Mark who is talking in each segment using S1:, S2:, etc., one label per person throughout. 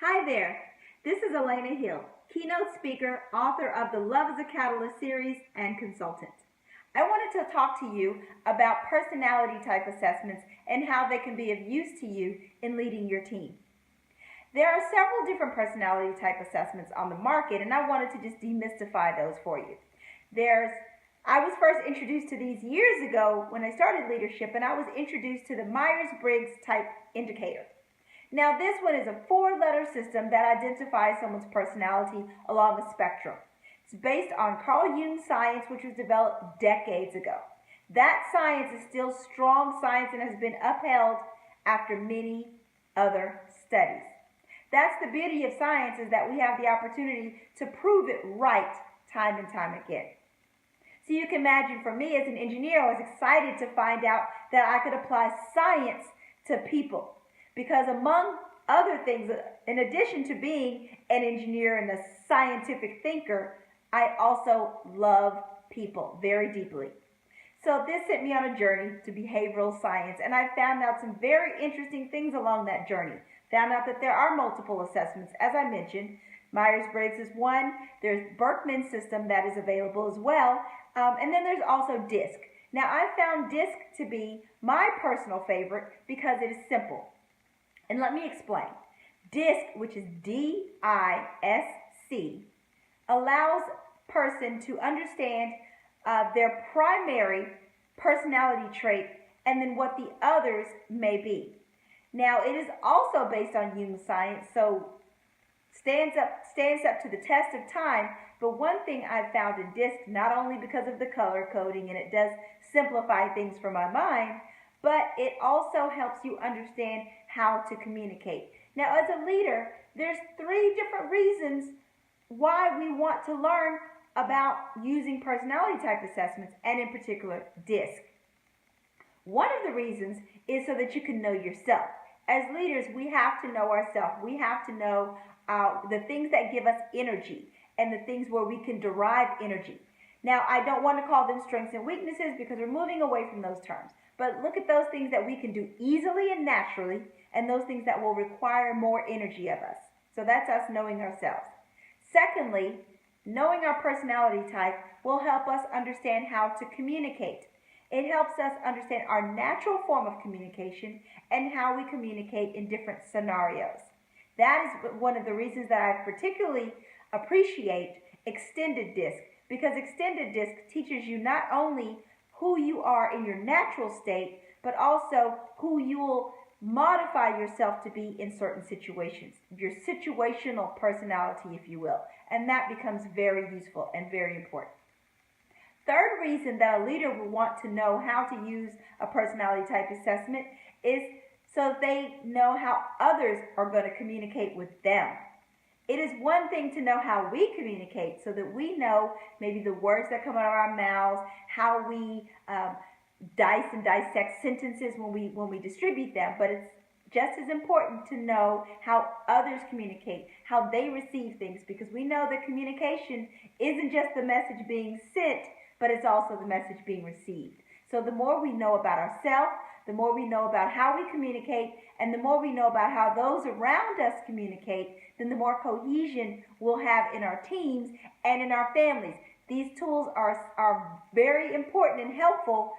S1: Hi there. This is Elena Hill, keynote speaker, author of the Love is a Catalyst series, and consultant. I wanted to talk to you about personality type assessments and how they can be of use to you in leading your team. There are several different personality type assessments on the market, and I wanted to just demystify those for you. I was first introduced to these years ago when I started leadership, and I was introduced to the Myers-Briggs type indicator. Now, this one is a 4-letter system that identifies someone's personality along a spectrum. It's based on Carl Jung's science, which was developed decades ago. That science is still strong science and has been upheld after many other studies. That's the beauty of science, is that we have the opportunity to prove it right time and time again. So you can imagine, for me as an engineer, I was excited to find out that I could apply science to people. Because among other things, in addition to being an engineer and a scientific thinker, I also love people very deeply. So this sent me on a journey to behavioral science, and I found out some very interesting things along that journey. Found out that there are multiple assessments, as I mentioned. Myers-Briggs is one. There's Berkman's system that is available as well. And then there's also DISC. Now, I found DISC to be my personal favorite because it is simple. And let me explain. DISC, which is D-I-S-C, allows a person to understand their primary personality trait and then what the others may be. Now, it is also based on Jung's science, so stands up to the test of time. But one thing I've found in DISC, not only because of the color coding, and it does simplify things for my mind, but it also helps you understand how to communicate. Now, as a leader, there's 3 different reasons why we want to learn about using personality type assessments, and in particular, DISC. One of the reasons is so that you can know yourself. As leaders, we have to know ourselves. We have to know the things that give us energy and the things where we can derive energy. Now, I don't want to call them strengths and weaknesses because we're moving away from those terms. But look at those things that we can do easily and naturally, and those things that will require more energy of us. So that's us knowing ourselves. Secondly, knowing our personality type will help us understand how to communicate. It helps us understand our natural form of communication and how we communicate in different scenarios. That is one of the reasons that I particularly appreciate extended DISC, because extended DISC teaches you not only who you are in your natural state, but also who you will modify yourself to be in certain situations, your situational personality, if you will. And that becomes very useful and very important. Third reason that a leader will want to know how to use a personality type assessment is so they know how others are going to communicate with them. It is one thing to know how we communicate, so that we know maybe the words that come out of our mouths, how we dice and dissect sentences when we distribute them, but it's just as important to know how others communicate, how they receive things, because we know that communication isn't just the message being sent, but it's also the message being received. So the more we know about ourselves, the more we know about how we communicate, and the more we know about how those around us communicate, then the more cohesion we'll have in our teams and in our families. These tools are very important and helpful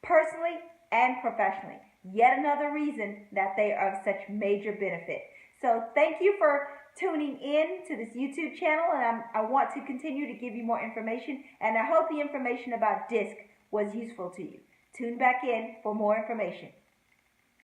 S1: personally and professionally. Yet another reason that they are of such major benefit. So thank you for tuning in to this YouTube channel, and I want to continue to give you more information, and I hope the information about DISC was useful to you. Tune back in for more information.